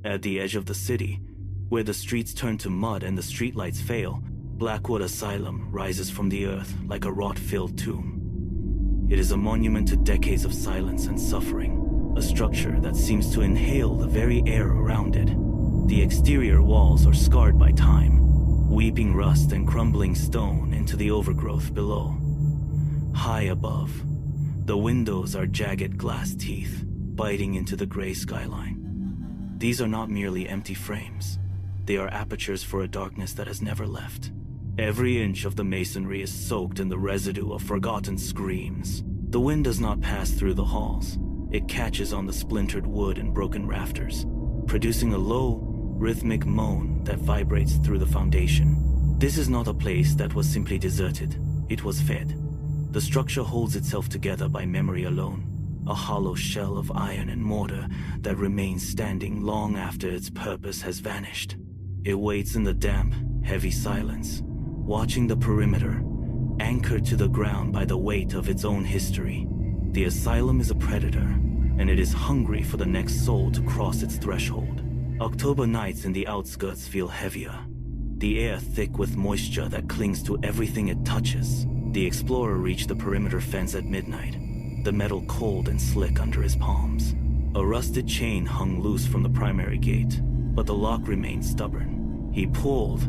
At the edge of the city, where the streets turn to mud and the streetlights fail, Blackwood Asylum rises from the earth like a rot-filled tomb. It is a monument to decades of silence and suffering, a structure that seems to inhale the very air around it. The exterior walls are scarred by time, weeping rust and crumbling stone into the overgrowth below. High above, the windows are jagged glass teeth, biting into the gray skyline. These are not merely empty frames. They are apertures for a darkness that has never left. Every inch of the masonry is soaked in the residue of forgotten screams. The wind does not pass through the halls. It catches on the splintered wood and broken rafters, producing a low, rhythmic moan that vibrates through the foundation. This is not a place that was simply deserted. It was fed. The structure holds itself together by memory alone, a hollow shell of iron and mortar that remains standing long after its purpose has vanished. It waits in the damp, heavy silence, watching the perimeter, anchored to the ground by the weight of its own history. The asylum is a predator, and it is hungry for the next soul to cross its threshold. October nights in the outskirts feel heavier, the air thick with moisture that clings to everything it touches. The explorer reached the perimeter fence at midnight, the metal cold and slick under his palms. A rusted chain hung loose from the primary gate, but the lock remained stubborn. He pulled,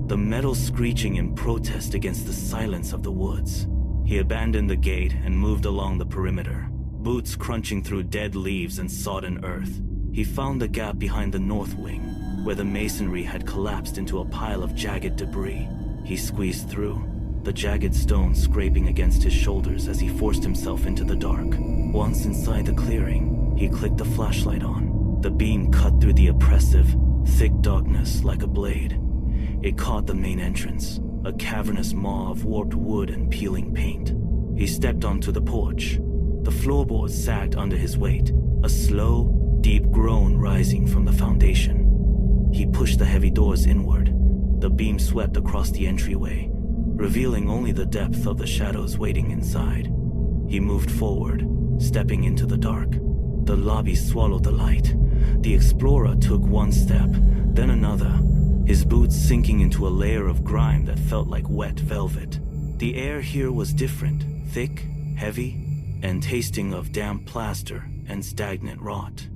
the metal screeching in protest against the silence of the woods. He abandoned the gate and moved along the perimeter, boots crunching through dead leaves and sodden earth. He found the gap behind the north wing, where the masonry had collapsed into a pile of jagged debris. He squeezed through, the jagged stone scraping against his shoulders as he forced himself into the dark. Once inside the clearing, he clicked the flashlight on. The beam cut through the oppressive, thick darkness like a blade. It caught the main entrance, a cavernous maw of warped wood and peeling paint. He stepped onto the porch. The floorboards sagged under his weight, a slow, deep groan rising from the foundation. He pushed the heavy doors inward. The beam swept across the entryway, revealing only the depth of the shadows waiting inside. He moved forward, stepping into the dark. The lobby swallowed the light. The explorer took one step, then another, his boots sinking into a layer of grime that felt like wet velvet. The air here was different, thick, heavy, and tasting of damp plaster and stagnant rot.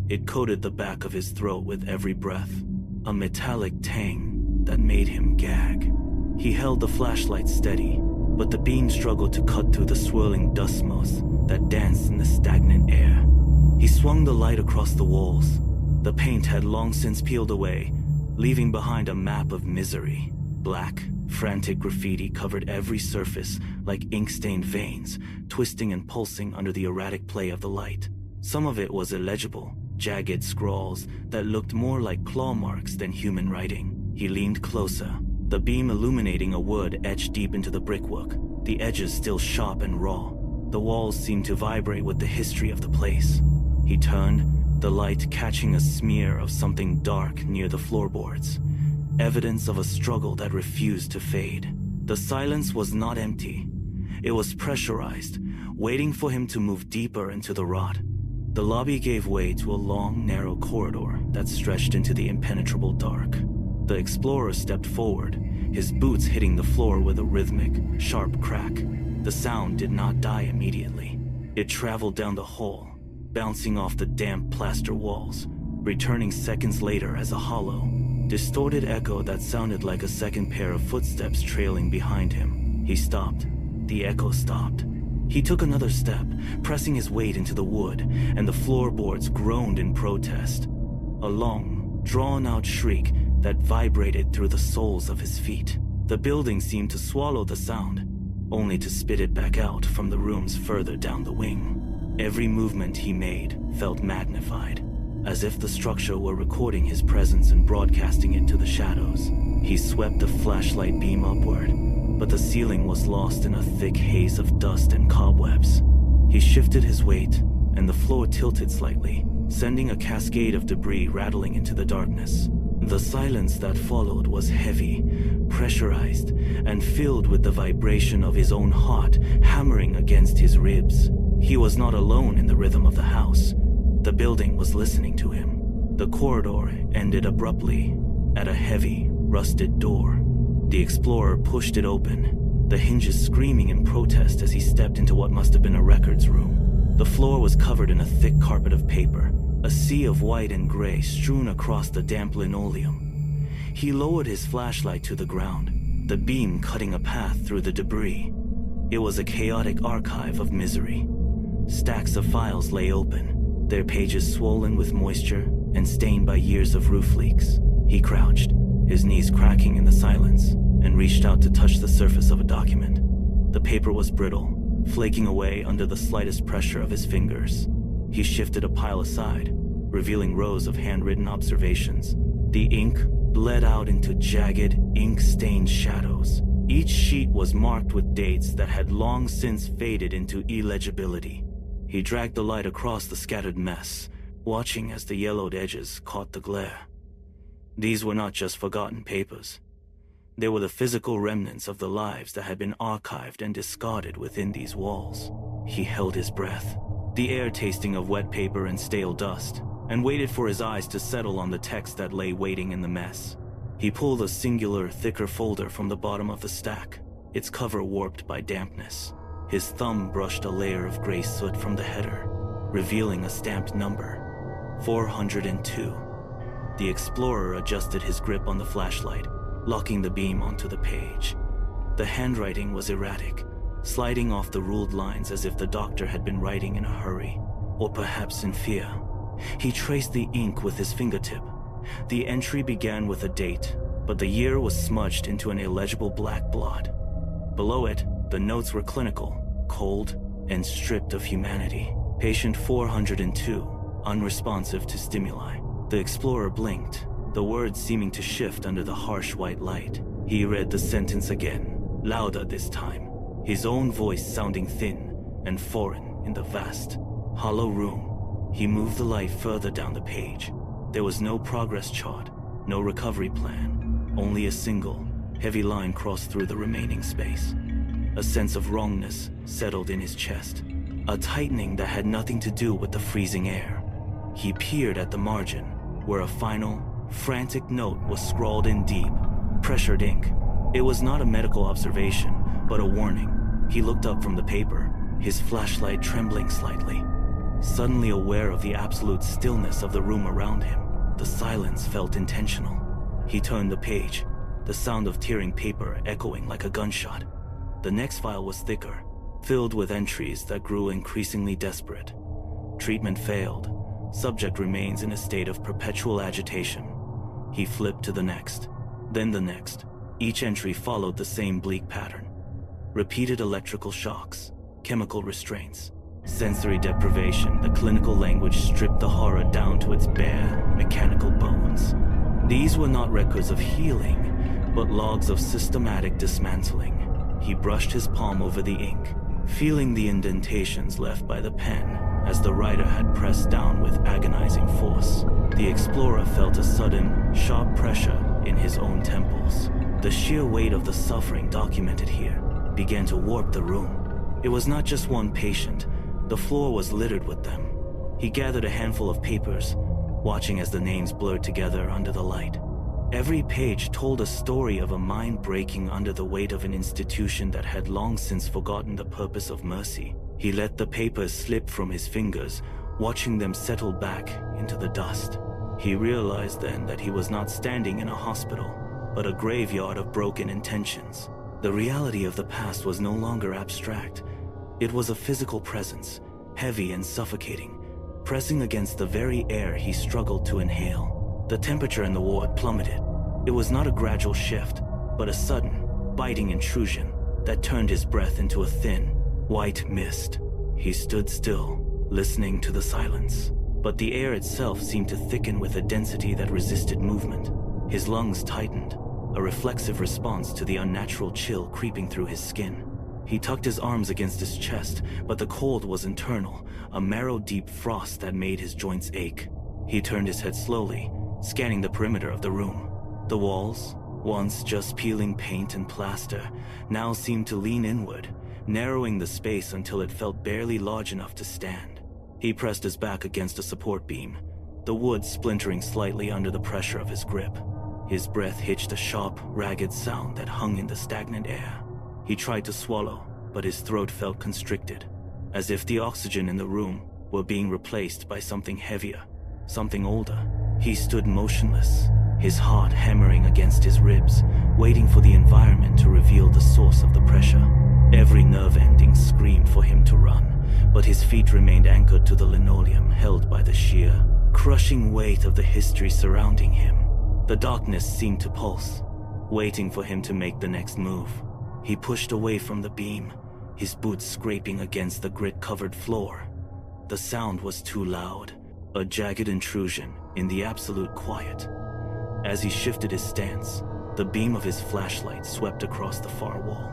It coated the back of his throat with every breath, a metallic tang that made him gag. He held the flashlight steady, but the beam struggled to cut through the swirling dust motes that danced in the stagnant air. He swung the light across the walls. The paint had long since peeled away, leaving behind a map of misery. Black, frantic graffiti covered every surface like ink-stained veins, twisting and pulsing under the erratic play of the light. Some of it was illegible, jagged scrawls that looked more like claw marks than human writing. He leaned closer, the beam illuminating a word etched deep into the brickwork, the edges still sharp and raw. The walls seemed to vibrate with the history of the place. He turned, the light catching a smear of something dark near the floorboards, evidence of a struggle that refused to fade. The silence was not empty. It was pressurized, waiting for him to move deeper into the rot. The lobby gave way to a long, narrow corridor that stretched into the impenetrable dark. The explorer stepped forward, his boots hitting the floor with a rhythmic, sharp crack. The sound did not die immediately. It traveled down the hall, bouncing off the damp plaster walls, returning seconds later as a hollow, distorted echo that sounded like a second pair of footsteps trailing behind him. He stopped. The echo stopped. He took another step, pressing his weight into the wood, and the floorboards groaned in protest. A long, drawn-out shriek that vibrated through the soles of his feet. The building seemed to swallow the sound, only to spit it back out from the rooms further down the wing. Every movement he made felt magnified, as if the structure were recording his presence and broadcasting it to the shadows. He swept the flashlight beam upward, but the ceiling was lost in a thick haze of dust and cobwebs. He shifted his weight, and the floor tilted slightly, sending a cascade of debris rattling into the darkness. The silence that followed was heavy, pressurized, and filled with the vibration of his own heart hammering against his ribs. He was not alone in the rhythm of the house. The building was listening to him. The corridor ended abruptly at a heavy, rusted door. The explorer pushed it open, the hinges screaming in protest as he stepped into what must have been a records room. The floor was covered in a thick carpet of paper, a sea of white and gray strewn across the damp linoleum. He lowered his flashlight to the ground, the beam cutting a path through the debris. It was a chaotic archive of misery. Stacks of files lay open, their pages swollen with moisture and stained by years of roof leaks. He crouched, his knees cracking in the silence, and reached out to touch the surface of a document. The paper was brittle, flaking away under the slightest pressure of his fingers. He shifted a pile aside, revealing rows of handwritten observations. The ink bled out into jagged, ink-stained shadows. Each sheet was marked with dates that had long since faded into illegibility. He dragged the light across the scattered mess, watching as the yellowed edges caught the glare. These were not just forgotten papers. They were the physical remnants of the lives that had been archived and discarded within these walls. He held his breath, the air tasting of wet paper and stale dust, and waited for his eyes to settle on the text that lay waiting in the mess. He pulled a singular, thicker folder from the bottom of the stack, its cover warped by dampness. His thumb brushed a layer of gray soot from the header, revealing a stamped number, 402. The explorer adjusted his grip on the flashlight, locking the beam onto the page. The handwriting was erratic, sliding off the ruled lines as if the doctor had been writing in a hurry, or perhaps in fear. He traced the ink with his fingertip. The entry began with a date, but the year was smudged into an illegible black blot. Below it, the notes were clinical, cold, and stripped of humanity. Patient 402, unresponsive to stimuli. The explorer blinked, the words seeming to shift under the harsh white light. He read the sentence again, louder this time, his own voice sounding thin and foreign in the vast, hollow room. He moved the light further down the page. There was no progress chart, no recovery plan, only a single, heavy line crossed through the remaining space. A sense of wrongness settled in his chest, a tightening that had nothing to do with the freezing air. He peered at the margin, where a final, frantic note was scrawled in deep, pressured ink. It was not a medical observation, but a warning. He looked up from the paper, his flashlight trembling slightly. Suddenly aware of the absolute stillness of the room around him, the silence felt intentional. He turned the page, the sound of tearing paper echoing like a gunshot. The next file was thicker, filled with entries that grew increasingly desperate. Treatment failed. Subject remains in a state of perpetual agitation. He flipped to the next, then the next. Each entry followed the same bleak pattern. Repeated electrical shocks, chemical restraints, sensory deprivation. The clinical language stripped the horror down to its bare, mechanical bones. These were not records of healing, but logs of systematic dismantling. He brushed his palm over the ink, feeling the indentations left by the pen as the writer had pressed down with agonizing force. The explorer felt a sudden, sharp pressure in his own temples. The sheer weight of the suffering documented here began to warp the room. It was not just one patient. The floor was littered with them. He gathered a handful of papers, watching as the names blurred together under the light. Every page told a story of a mind breaking under the weight of an institution that had long since forgotten the purpose of mercy. He let the papers slip from his fingers, watching them settle back into the dust. He realized then that he was not standing in a hospital, but a graveyard of broken intentions. The reality of the past was no longer abstract. It was a physical presence, heavy and suffocating, pressing against the very air he struggled to inhale. The temperature in the ward plummeted. It was not a gradual shift, but a sudden, biting intrusion that turned his breath into a thin, white mist. He stood still, listening to the silence, but the air itself seemed to thicken with a density that resisted movement. His lungs tightened, a reflexive response to the unnatural chill creeping through his skin. He tucked his arms against his chest, but the cold was internal, a marrow-deep frost that made his joints ache. He turned his head slowly, scanning the perimeter of the room. The walls, once just peeling paint and plaster, now seemed to lean inward, narrowing the space until it felt barely large enough to stand. He pressed his back against a support beam, the wood splintering slightly under the pressure of his grip. His breath hitched a sharp, ragged sound that hung in the stagnant air. He tried to swallow, but his throat felt constricted, as if the oxygen in the room were being replaced by something heavier, something older. He stood motionless, his heart hammering against his ribs, waiting for the environment to reveal the source of the pressure. Every nerve ending screamed for him to run, but his feet remained anchored to the linoleum, held by the sheer, crushing weight of the history surrounding him. The darkness seemed to pulse, waiting for him to make the next move. He pushed away from the beam, his boots scraping against the grit-covered floor. The sound was too loud, a jagged intrusion in the absolute quiet. As he shifted his stance, the beam of his flashlight swept across the far wall.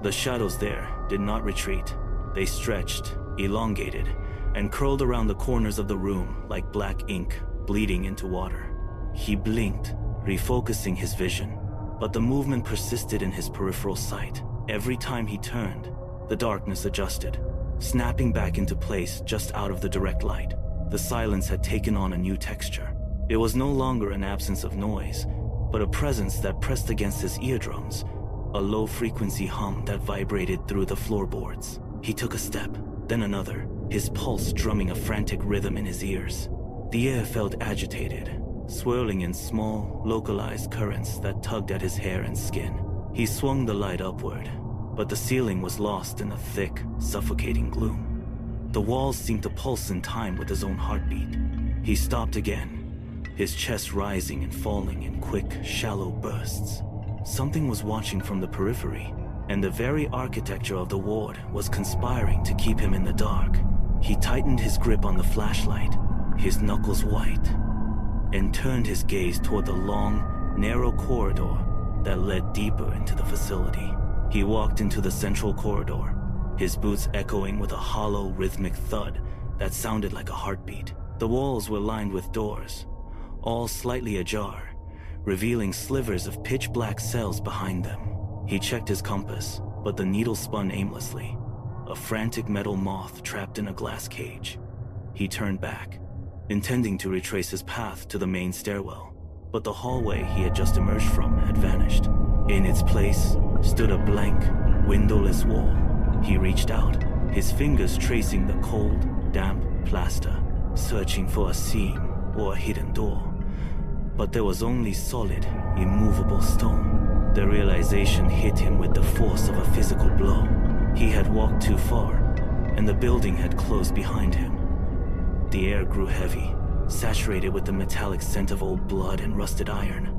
The shadows there did not retreat. They stretched, elongated, and curled around the corners of the room like black ink bleeding into water. He blinked, refocusing his vision, but the movement persisted in his peripheral sight. Every time he turned, the darkness adjusted, snapping back into place just out of the direct light. The silence had taken on a new texture. It was no longer an absence of noise, but a presence that pressed against his eardrums, a low-frequency hum that vibrated through the floorboards. He took a step, then another, his pulse drumming a frantic rhythm in his ears. The air felt agitated, swirling in small, localized currents that tugged at his hair and skin. He swung the light upward, but the ceiling was lost in a thick, suffocating gloom. The walls seemed to pulse in time with his own heartbeat. He stopped again, his chest rising and falling in quick, shallow bursts. Something was watching from the periphery, and the very architecture of the ward was conspiring to keep him in the dark. He tightened his grip on the flashlight, his knuckles white, and turned his gaze toward the long, narrow corridor that led deeper into the facility. He walked into the central corridor, his boots echoing with a hollow, rhythmic thud that sounded like a heartbeat. The walls were lined with doors, all slightly ajar, revealing slivers of pitch-black cells behind them. He checked his compass, but the needle spun aimlessly, a frantic metal moth trapped in a glass cage. He turned back, intending to retrace his path to the main stairwell, but the hallway he had just emerged from had vanished. In its place stood a blank, windowless wall. He reached out, his fingers tracing the cold, damp plaster, searching for a seam or a hidden door. But there was only solid, immovable stone. The realization hit him with the force of a physical blow. He had walked too far, and the building had closed behind him. The air grew heavy, saturated with the metallic scent of old blood and rusted iron.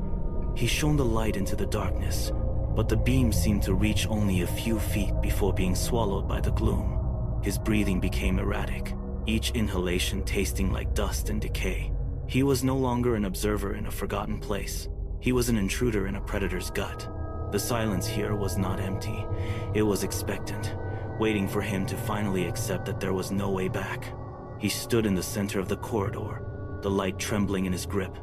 He shone the light into the darkness, but the beam seemed to reach only a few feet before being swallowed by the gloom. His breathing became erratic, each inhalation tasting like dust and decay. He was no longer an observer in a forgotten place. He was an intruder in a predator's gut. The silence here was not empty. It was expectant, waiting for him to finally accept that there was no way back. He stood in the center of the corridor, the light trembling in his grip,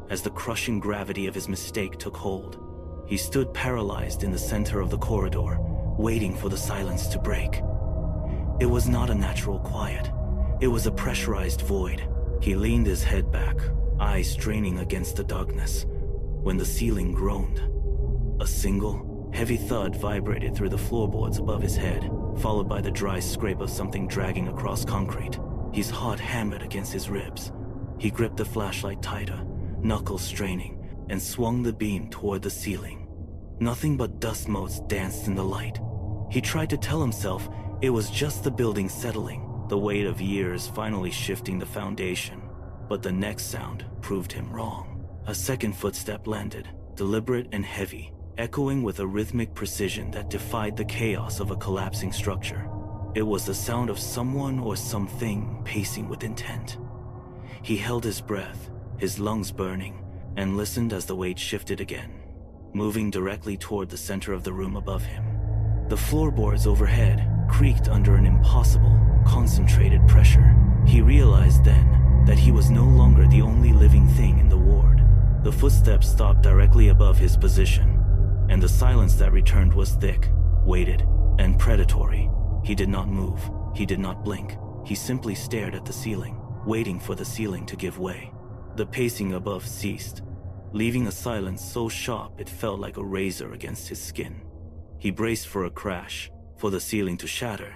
as the crushing gravity of his mistake took hold. He stood paralyzed in the center of the corridor, waiting for the silence to break. It was not a natural quiet. It was a pressurized void. He leaned his head back, eyes straining against the darkness, when the ceiling groaned. A single, heavy thud vibrated through the floorboards above his head, followed by the dry scrape of something dragging across concrete. His heart hammered against his ribs. He gripped the flashlight tighter, knuckles straining, and swung the beam toward the ceiling. Nothing but dust motes danced in the light. He tried to tell himself it was just the building settling, the weight of years finally shifting the foundation. But the next sound proved him wrong. A second footstep landed, deliberate and heavy, echoing with a rhythmic precision that defied the chaos of a collapsing structure. It was the sound of someone or something pacing with intent. He held his breath, his lungs burning, and listened as the weight shifted again, moving directly toward the center of the room above him. The floorboards overhead creaked under an impossible, concentrated pressure. He realized then that he was no longer the only living thing in the ward. The footsteps stopped directly above his position, and the silence that returned was thick, weighted, and predatory. He did not move. He did not blink. He simply stared at the ceiling, waiting for the ceiling to give way. The pacing above ceased, leaving a silence so sharp it felt like a razor against his skin. He braced for a crash, for the ceiling to shatter,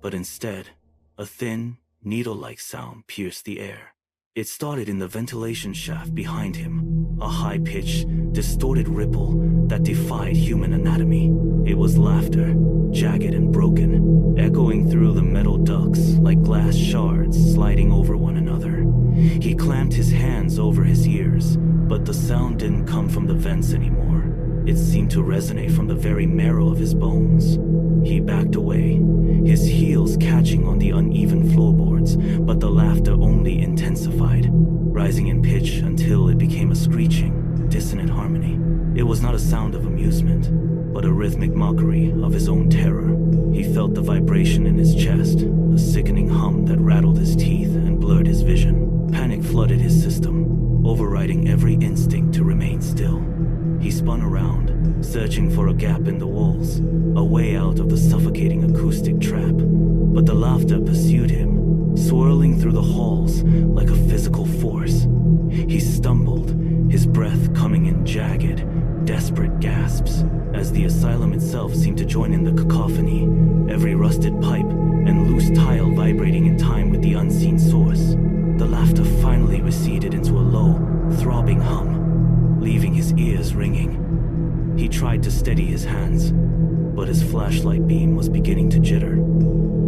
but instead, a thin, needle-like sound pierced the air. It started in the ventilation shaft behind him, a high-pitched, distorted ripple that defied human anatomy. It was laughter, jagged and broken, echoing through the metal ducts like glass shards sliding over one another. He clamped his hands over his ears, but the sound didn't come from the vents anymore. It seemed to resonate from the very marrow of his bones. He backed away, his heels catching on the uneven floorboards, but the laughter only intensified, rising in pitch until it became a screeching, dissonant harmony. It was not a sound of amusement, but a rhythmic mockery of his own terror. He felt the vibration in his chest, a sickening hum that rattled his teeth and blurred his vision. Panic flooded his system, overriding every instinct to remain still. He spun around, searching for a gap in the walls, a way out of the suffocating acoustic trap. But the laughter pursued him, swirling through the halls like a physical force. He stumbled, his breath coming in jagged, desperate gasps, as the asylum itself seemed to join in the cacophony, every rusted pipe and loose tile vibrating in time with the unseen source. The laughter finally receded into a low, throbbing hum, leaving his ears ringing. He tried to steady his hands, but his flashlight beam was beginning to jitter.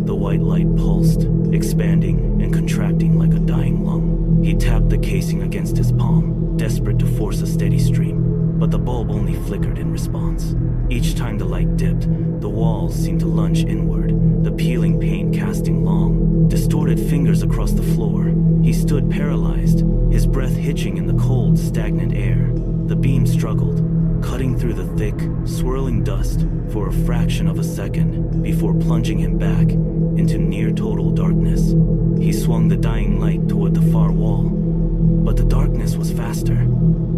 The white light pulsed, expanding and contracting like a dying lung. He tapped the casing against his palm, desperate to force a steady stream, but the bulb only flickered in response. Each time the light dipped, the walls seemed to lunge inward, the peeling pain casting long, distorted fingers across the floor. He stood paralyzed, his breath hitching in the cold, stagnant air. The beam struggled, cutting through the thick, swirling dust for a fraction of a second before plunging him back into near-total darkness. He swung the dying light toward the far wall, but the darkness was faster,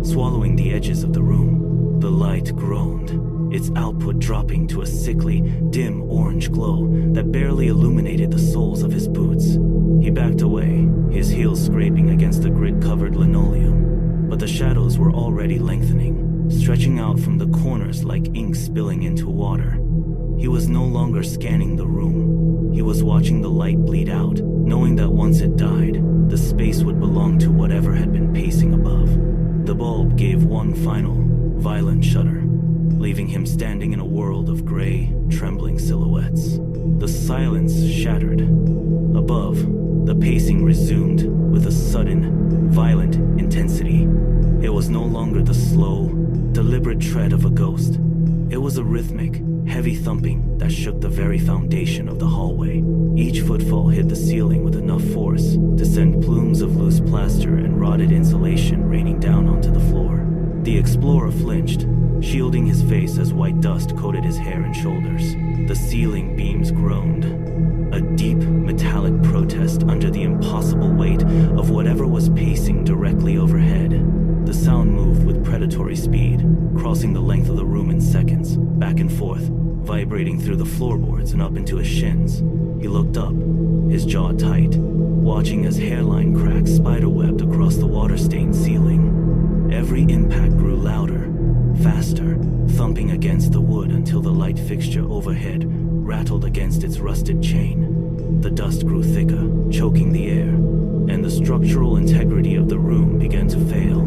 swallowing the edges of the room. The light groaned, its output dropping to a sickly, dim orange glow that barely illuminated the soles of his boots. He backed away, his heels scraping against the grit-covered linoleum, but the shadows were already lengthening, stretching out from the corners like ink spilling into water. He was no longer scanning the room. He was watching the light bleed out, knowing that once it died, the space would belong to whatever had been pacing above. The bulb gave one final, violent shudder, leaving him standing in a world of gray, trembling silhouettes. The silence shattered. Above, the pacing resumed with a sudden, violent intensity. It was no longer the slow, deliberate tread of a ghost. It was a rhythmic, heavy thumping that shook the very foundation of the hallway. Each footfall hit the ceiling with enough force to send plumes of loose plaster and rotted insulation raining down onto the floor. The explorer flinched, shielding his face as white dust coated his hair and shoulders. The ceiling beams groaned, a deep, metallic protest under the impossible weight of whatever was pacing directly overhead. The sound moved with predatory speed, crossing the length of the room in seconds, back and forth, vibrating through the floorboards and up into his shins. He looked up, his jaw tight, watching as hairline cracks spiderwebbed across the water-stained ceiling. Every impact grew louder, faster, thumping against the wood until the light fixture overhead rattled against its rusted chain. The dust grew thicker, choking the air, and the structural integrity of the room began to fail.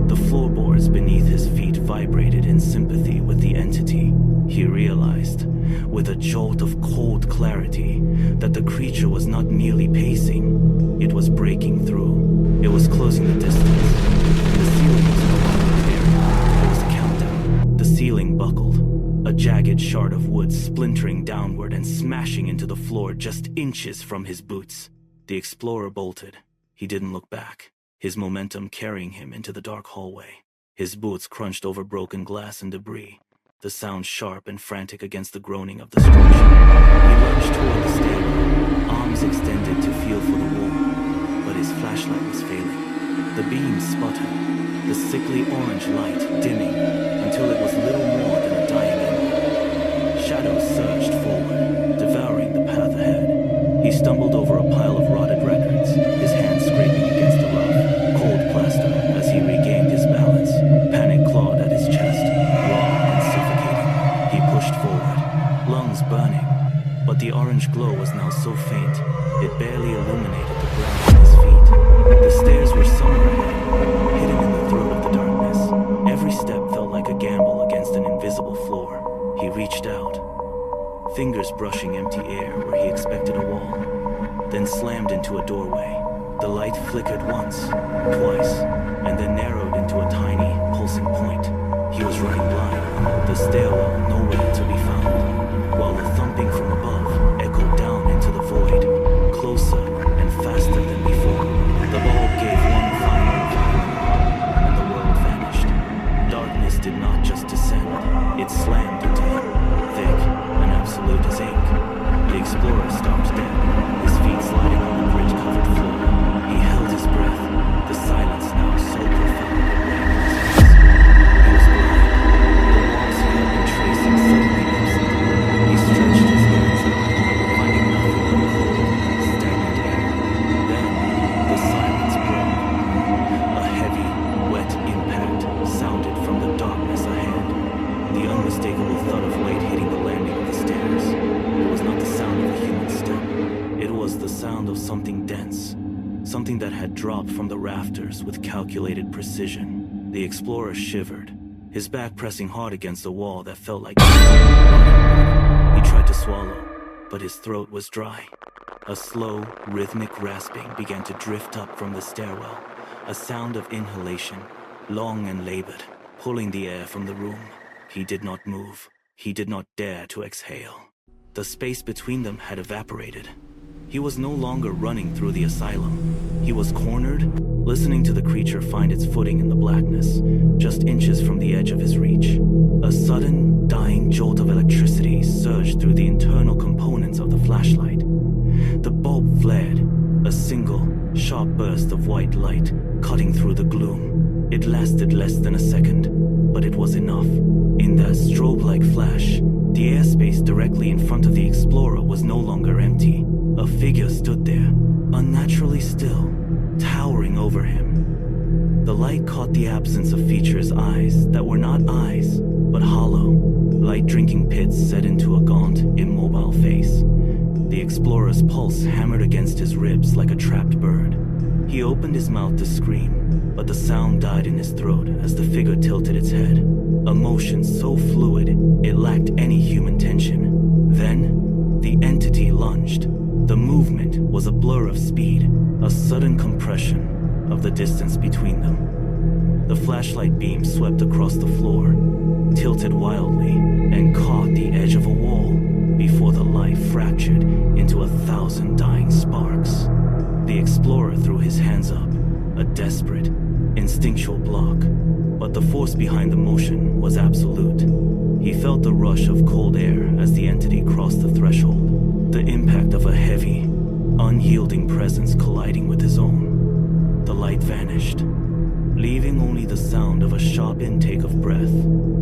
The floorboards beneath his feet vibrated in sympathy with the entity. He realized, with a jolt of cold clarity, that the creature was not merely pacing, it was breaking through. It was closing the distance. The ceiling was no longer there. There was a countdown. The ceiling buckled, a jagged shard of wood splintering downward and smashing into the floor just inches from his boots. The explorer bolted. He didn't look back, his momentum carrying him into the dark hallway. His boots crunched over broken glass and debris, the sound sharp and frantic against the groaning of the structure. He lunged toward the stairwell, arms extended to feel for the wall, but his flashlight was failing. The beam sputtered, the sickly orange light dimming until it was little more than a dying ember. Shadows surged forward, devouring the path ahead. He stumbled over a pile of rotted records, his hands scraping against the rough, cold plastic burning, but the orange glow was now so faint, it barely illuminated the ground at his feet. The stairs were somewhere ahead, hidden in the throat of the darkness. Every step felt like a gamble against an invisible floor. He reached out, fingers brushing empty air where he expected a wall, then slammed into a doorway. The light flickered once, twice, and then narrowed into a tiny, pulsing point. He was running blind, the stairwell nowhere to be found, while the thumping from above echoed down into the void, closer and faster than before. The bulb gave one final violin, and the world vanished. Darkness did not just descend, it slammed into him, thick and absolute as ink. The explorer stopped dead, his feet sliding on the grit-covered floor. He held his breath, the silence now so profound it rang in his ears. He was blind. The walls he had been tracing suddenly absent. He stretched his hands out, finding nothing but cold, stagnant air. Then, the silence broke. A heavy, wet impact sounded from the darkness ahead. The unmistakable thud of weight hitting the landing of the stairs. It was not the sound of a human step. It was the sound of something dense. Something that had dropped from the rafters with calculated precision. The explorer shivered, his back pressing hard against the wall that felt like he tried to swallow, but his throat was dry. A slow, rhythmic rasping began to drift up from the stairwell, a sound of inhalation, long and labored, pulling the air from the room. He did not move. He did not dare to exhale. The space between them had evaporated. He was no longer running through the asylum. He was cornered, listening to the creature find its footing in the blackness, just inches from the edge of his reach. A sudden, dying jolt of electricity surged through the internal components of the flashlight. The bulb flared, a single, sharp burst of white light cutting through the gloom. It lasted less than a second, but it was enough. In that strobe-like flash, the airspace directly in front of the explorer was no longer empty. A figure stood there, unnaturally still, towering over him. The light caught the absence of features' eyes that were not eyes, but hollow, light drinking pits set into a gaunt, immobile face. The explorer's pulse hammered against his ribs like a trapped bird. He opened his mouth to scream, but the sound died in his throat as the figure tilted its head. A motion so fluid, it lacked any human tension. Then, the entity lunged. The movement was a blur of speed, a sudden compression of the distance between them. The flashlight beam swept across the floor, tilted wildly, and caught the edge of a wall before the light fractured into 1,000 dying sparks. The explorer threw his hands up, a desperate, instinctual block, but the force behind the motion was absolute. He felt the rush of cold air as the entity crossed the threshold, the impact of a heavy, unyielding presence colliding with his own. The light vanished, leaving only the sound of a sharp intake of breath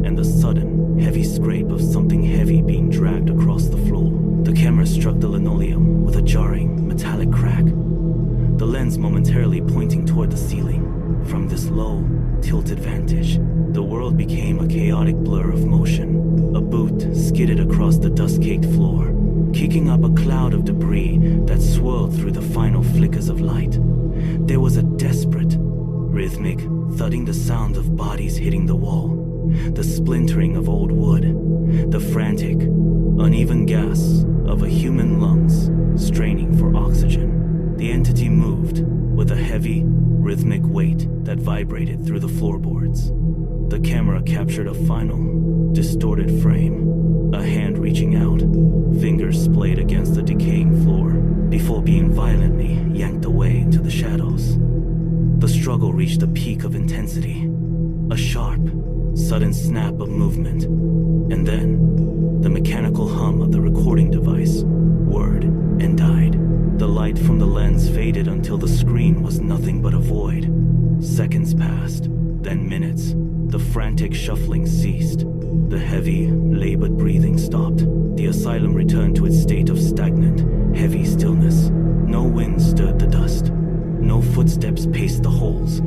and the sudden, heavy scrape of something heavy being dragged across the floor. The camera struck the linoleum with a jarring, metallic crack, the lens momentarily pointing toward the ceiling. From this low, tilted vantage, the world became a chaotic blur of motion. A boot skidded across the dust-caked floor, kicking up a cloud of debris that swirled through the final flickers of light. There was a desperate, rhythmic, thudding the sound of bodies hitting the wall, the splintering of old wood, the frantic, uneven gasps of a human lungs straining for oxygen. The entity moved with a heavy, rhythmic weight that vibrated through the floorboards. The camera captured a final, distorted frame, a hand reaching out, fingers splayed against the decaying floor, before being violently yanked away into the shadows. The struggle reached a peak of intensity, a sharp, sudden snap of movement, and then the mechanical hum of the recording device whirred and died. The light from the lens faded until the screen was nothing but a void. Seconds passed, then minutes. The frantic shuffling ceased. The heavy, labored breathing stopped. The asylum returned to its state of stagnant, heavy stillness. No wind stirred the dust. No footsteps paced the halls.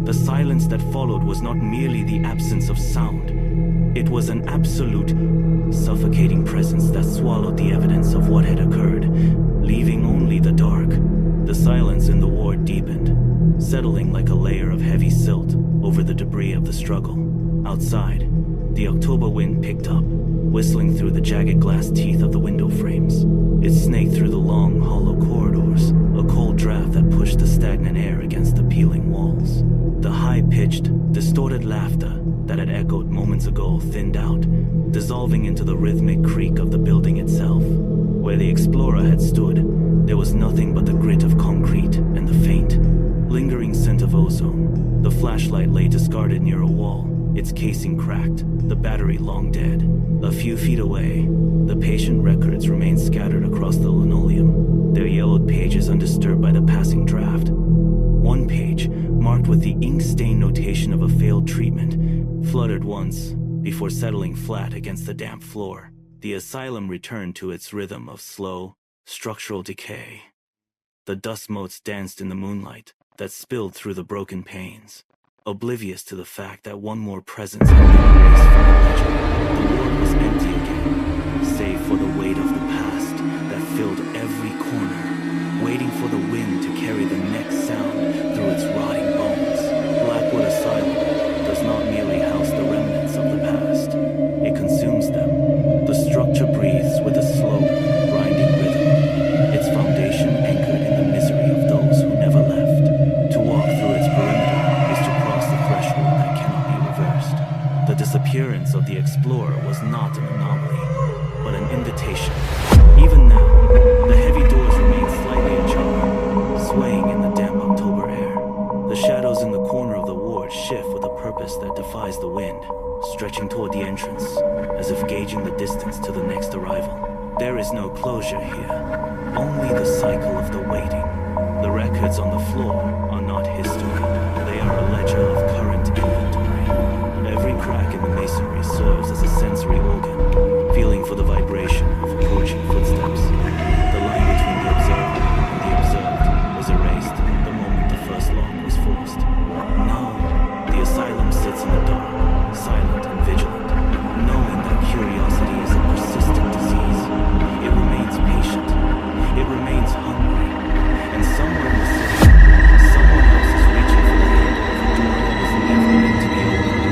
The silence that followed was not merely the absence of sound. It was an absolute, suffocating presence that swallowed the evidence of what had occurred, leaving only the dark. The silence in the ward deepened, settling like a layer of heavy silt over the debris of the struggle. Outside, the October wind picked up, whistling through the jagged glass teeth of the window frames. It snaked through the long, hollow corridors, a cold draft that pushed the stagnant air against the peeling walls. The high-pitched, distorted laughter that had echoed moments ago thinned out, dissolving into the rhythmic creak of the building itself. Where the explorer had stood, there was nothing but the grit of concrete and the faint, lingering scent of ozone. The flashlight lay discarded near a wall, its casing cracked, the battery long dead. A few feet away, the patient records remained scattered across the linoleum, their yellowed pages undisturbed by the passing draft. One page, marked with the ink-stained notation of a failed treatment, fluttered once before settling flat against the damp floor. The asylum returned to its rhythm of slow, structural decay. The dust motes danced in the moonlight that spilled through the broken panes, oblivious to the fact that one more presence had been erased from the ledger. The ward was empty again, save for the weight of the past that filled every corner, waiting for the wind to carry the next sound through its rotting bones. Blackwood Asylum does not merely house the remnants of the past, it consumes them. The structure breathes with a slow, grinding rhythm, its foundation anchored in the misery of those who never left. To walk through its perimeter is to cross the threshold that cannot be reversed. The disappearance of the explorer was not an anomaly, but an invitation. Even now, the heavy doors remain slightly ajar, swaying in the damp October air. The shadows in the corner of the ward shift with a purpose that defies the wind, stretching toward the entrance, as if gauging the distance to the next arrival. There is no closure here, only the cycle of the waiting. The records on the floor are not history, they are a ledger of